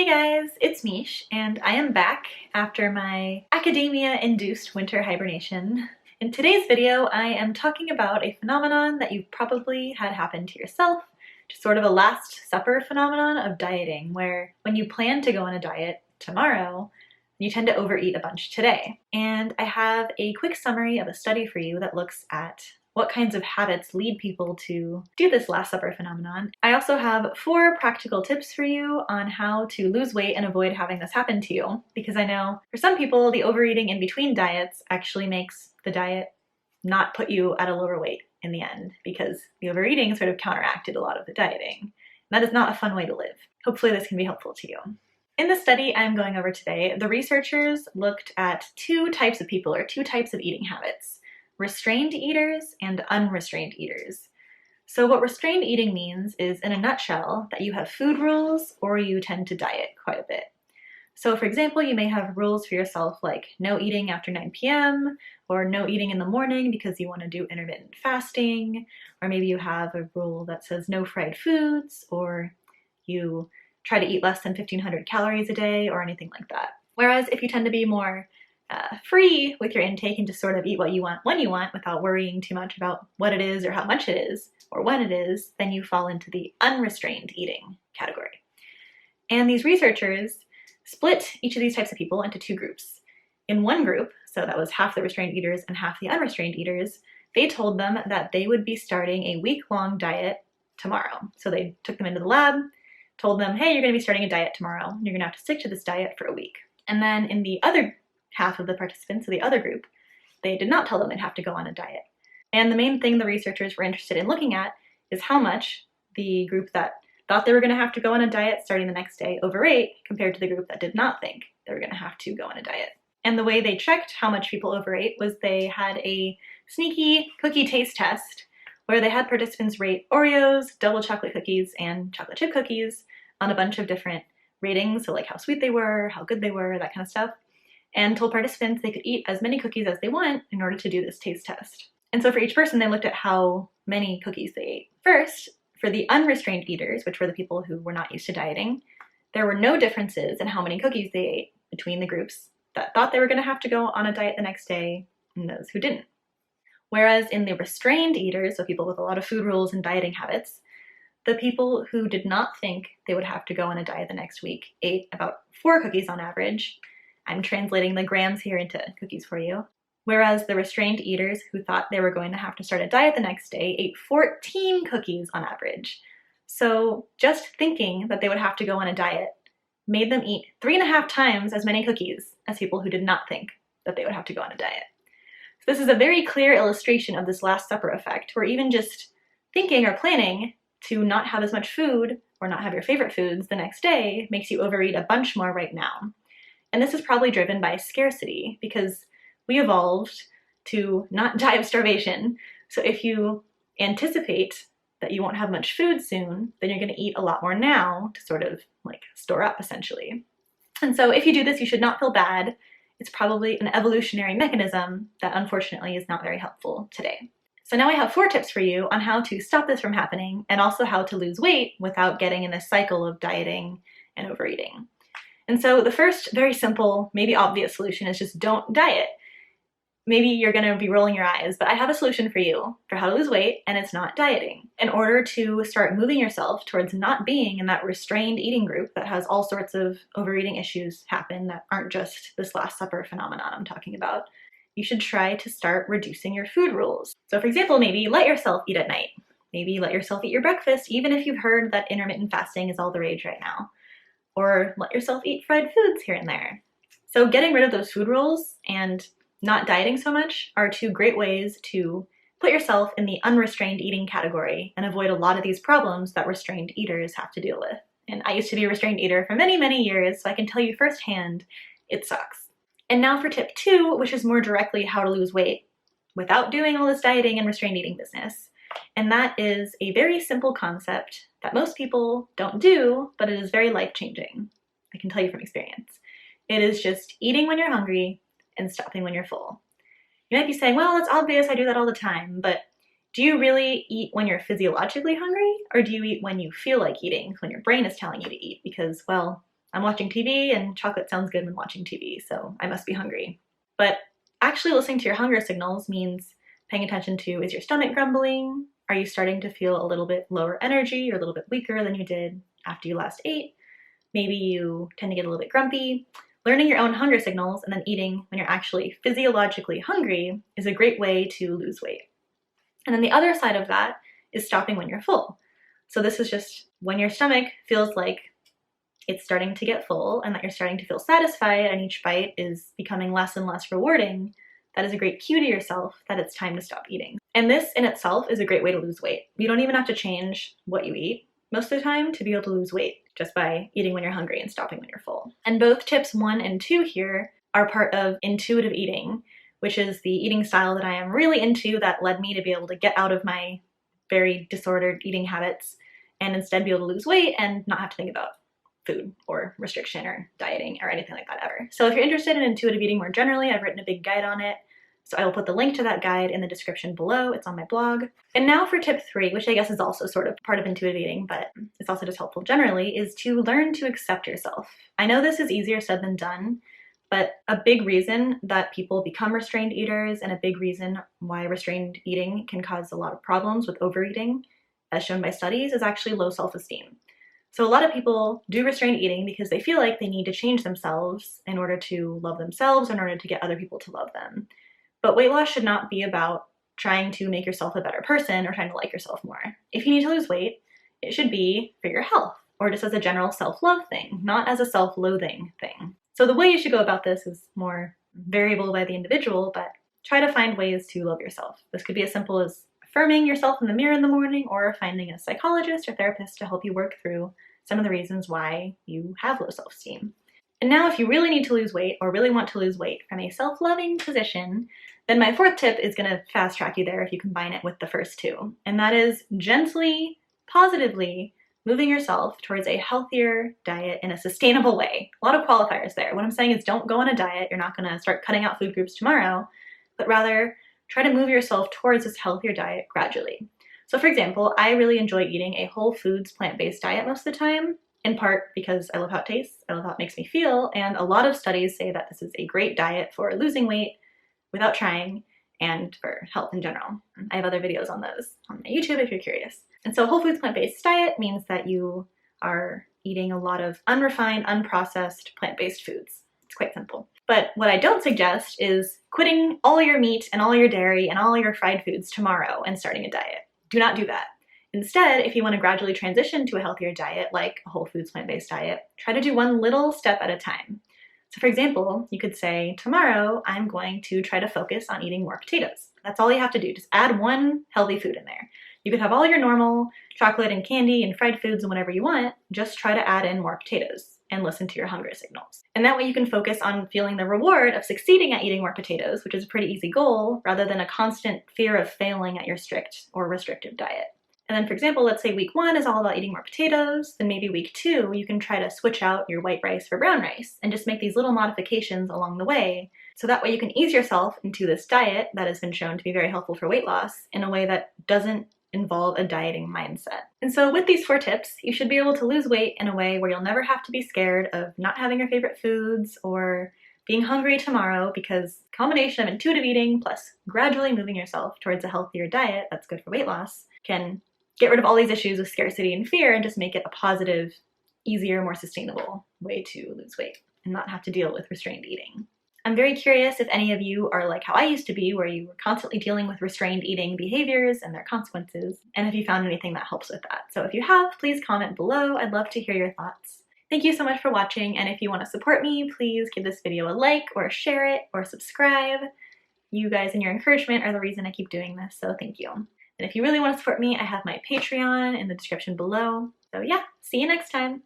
Hey guys, it's Mish, and I am back after my academia-induced winter hibernation. In today's video, I am talking about a phenomenon that you've probably had happen to yourself, just sort of a Last Supper phenomenon of dieting, where when you plan to go on a diet tomorrow, you tend to overeat a bunch today. And I have a quick summary of a study for you that looks at what kinds of habits lead people to do this Last Supper phenomenon. I also have 4 practical tips for you on how to lose weight and avoid having this happen to you, because I know for some people the overeating in between diets actually makes the diet not put you at a lower weight in the end, because the overeating sort of counteracted a lot of the dieting. And that is not a fun way to live. Hopefully this can be helpful to you. In the study I'm going over today, the researchers looked at 2 types of people, or 2 types of eating habits: restrained eaters and unrestrained eaters. So what restrained eating means is, in a nutshell, that you have food rules or you tend to diet quite a bit. So for example, you may have rules for yourself like no eating after 9 p.m. or no eating in the morning because you want to do intermittent fasting, or maybe you have a rule that says no fried foods, or you try to eat less than 1,500 calories a day or anything like that. Whereas if you tend to be more free with your intake and just sort of eat what you want when you want without worrying too much about what it is or how much it is or when it is, then you fall into the unrestrained eating category. And these researchers split each of these types of people into 2 groups. In one group, so that was half the restrained eaters and half the unrestrained eaters, they told them that they would be starting a week-long diet tomorrow. So they took them into the lab, told them, hey, you're going to be starting a diet tomorrow. You're going to have to stick to this diet for a week. And then in the other half of the participants, so the other group, they did not tell them they'd have to go on a diet. And the main thing the researchers were interested in looking at is how much the group that thought they were going to have to go on a diet starting the next day overate compared to the group that did not think they were going to have to go on a diet. And the way they checked how much people overate was they had a sneaky cookie taste test where they had participants rate Oreos, double chocolate cookies, and chocolate chip cookies on a bunch of different ratings, so like how sweet they were, how good they were, that kind of stuff, and told participants they could eat as many cookies as they want in order to do this taste test. And so for each person, they looked at how many cookies they ate. First, for the unrestrained eaters, which were the people who were not used to dieting, there were no differences in how many cookies they ate between the groups that thought they were going to have to go on a diet the next day and those who didn't. Whereas in the restrained eaters, so people with a lot of food rules and dieting habits, the people who did not think they would have to go on a diet the next week ate about 4 cookies on average. I'm translating the grams here into cookies for you. Whereas the restrained eaters who thought they were going to have to start a diet the next day ate 14 cookies on average. So just thinking that they would have to go on a diet made them eat 3.5 times as many cookies as people who did not think that they would have to go on a diet. So this is a very clear illustration of this Last Supper effect, where even just thinking or planning to not have as much food or not have your favorite foods the next day makes you overeat a bunch more right now. And this is probably driven by scarcity, because we evolved to not die of starvation. So if you anticipate that you won't have much food soon, then you're going to eat a lot more now to sort of like store up, essentially. And so if you do this, you should not feel bad. It's probably an evolutionary mechanism that unfortunately is not very helpful today. So now I have 4 tips for you on how to stop this from happening, and also how to lose weight without getting in this cycle of dieting and overeating. And so the first, very simple, maybe obvious solution is just don't diet. Maybe you're going to be rolling your eyes, but I have a solution for you for how to lose weight, and it's not dieting. In order to start moving yourself towards not being in that restrained eating group that has all sorts of overeating issues happen that aren't just this Last Supper phenomenon I'm talking about, you should try to start reducing your food rules. So for example, maybe let yourself eat at night. Maybe let yourself eat your breakfast, even if you've heard that intermittent fasting is all the rage right now. Or let yourself eat fried foods here and there. So getting rid of those food rules and not dieting so much are 2 great ways to put yourself in the unrestrained eating category and avoid a lot of these problems that restrained eaters have to deal with. And I used to be a restrained eater for many, many years, so I can tell you firsthand, it sucks. And now for tip 2, which is more directly how to lose weight without doing all this dieting and restrained eating business. And that is a very simple concept that most people don't do, but it is very life-changing. I can tell you from experience. It is just eating when you're hungry and stopping when you're full. You might be saying, well, it's obvious I do that all the time, but do you really eat when you're physiologically hungry, or do you eat when you feel like eating, when your brain is telling you to eat? Because, well, I'm watching TV and chocolate sounds good when watching TV, so I must be hungry. But actually listening to your hunger signals means paying attention to, is your stomach grumbling? Are you starting to feel a little bit lower energy or a little bit weaker than you did after you last ate? Maybe you tend to get a little bit grumpy. Learning your own hunger signals and then eating when you're actually physiologically hungry is a great way to lose weight. And then the other side of that is stopping when you're full. So this is just when your stomach feels like it's starting to get full and that you're starting to feel satisfied and each bite is becoming less and less rewarding. That is a great cue to yourself that it's time to stop eating. And this in itself is a great way to lose weight. You don't even have to change what you eat most of the time to be able to lose weight just by eating when you're hungry and stopping when you're full. And both tips 1 and 2 here are part of intuitive eating, which is the eating style that I am really into that led me to be able to get out of my very disordered eating habits and instead be able to lose weight and not have to think about food or restriction or dieting or anything like that ever. So if you're interested in intuitive eating more generally, I've written a big guide on it. So I will put the link to that guide in the description below. It's on my blog. And now for tip 3, which I guess is also sort of part of intuitive eating, but it's also just helpful generally, is to learn to accept yourself. I know this is easier said than done, but a big reason that people become restrained eaters and a big reason why restrained eating can cause a lot of problems with overeating, as shown by studies, is actually low self-esteem. So a lot of people do restrained eating because they feel like they need to change themselves in order to love themselves, in order to get other people to love them. But weight loss should not be about trying to make yourself a better person or trying to like yourself more. If you need to lose weight, it should be for your health or just as a general self-love thing, not as a self-loathing thing. So the way you should go about this is more variable by the individual, but try to find ways to love yourself. This could be as simple as affirming yourself in the mirror in the morning or finding a psychologist or therapist to help you work through some of the reasons why you have low self-esteem. And now if you really need to lose weight or really want to lose weight from a self-loving position, then my 4th tip is going to fast track you there if you combine it with the first 2. And that is gently, positively moving yourself towards a healthier diet in a sustainable way. A lot of qualifiers there. What I'm saying is don't go on a diet. You're not going to start cutting out food groups tomorrow, but rather try to move yourself towards this healthier diet gradually. So for example, I really enjoy eating a whole foods plant-based diet most of the time, in part because I love how it tastes, I love how it makes me feel, and a lot of studies say that this is a great diet for losing weight without trying and for health in general. I have other videos on those on my YouTube if you're curious. And so whole foods plant-based diet means that you are eating a lot of unrefined, unprocessed plant-based foods. It's quite simple. But what I don't suggest is quitting all your meat and all your dairy and all your fried foods tomorrow and starting a diet. Do not do that. Instead, if you want to gradually transition to a healthier diet, like a whole foods plant-based diet, try to do one little step at a time. So for example, you could say, tomorrow I'm going to try to focus on eating more potatoes. That's all you have to do. Just add one healthy food in there. You could have all your normal chocolate and candy and fried foods and whatever you want. Just try to add in more potatoes and listen to your hunger signals. And that way you can focus on feeling the reward of succeeding at eating more potatoes, which is a pretty easy goal, rather than a constant fear of failing at your strict or restrictive diet. And then for example, let's say week 1 is all about eating more potatoes, then maybe week 2, you can try to switch out your white rice for brown rice and just make these little modifications along the way. So that way you can ease yourself into this diet that has been shown to be very helpful for weight loss in a way that doesn't involve a dieting mindset. And so with these 4 tips, you should be able to lose weight in a way where you'll never have to be scared of not having your favorite foods or being hungry tomorrow, because combination of intuitive eating plus gradually moving yourself towards a healthier diet that's good for weight loss can get rid of all these issues with scarcity and fear and just make it a positive, easier, more sustainable way to lose weight and not have to deal with restrained eating. I'm very curious if any of you are like how I used to be, where you were constantly dealing with restrained eating behaviors and their consequences, and if you found anything that helps with that. So if you have, please comment below. I'd love to hear your thoughts. Thank you so much for watching, and if you want to support me, please give this video a like or share it or subscribe. You guys and your encouragement are the reason I keep doing this, so thank you. And if you really want to support me, I have my Patreon in the description below. So yeah, see you next time.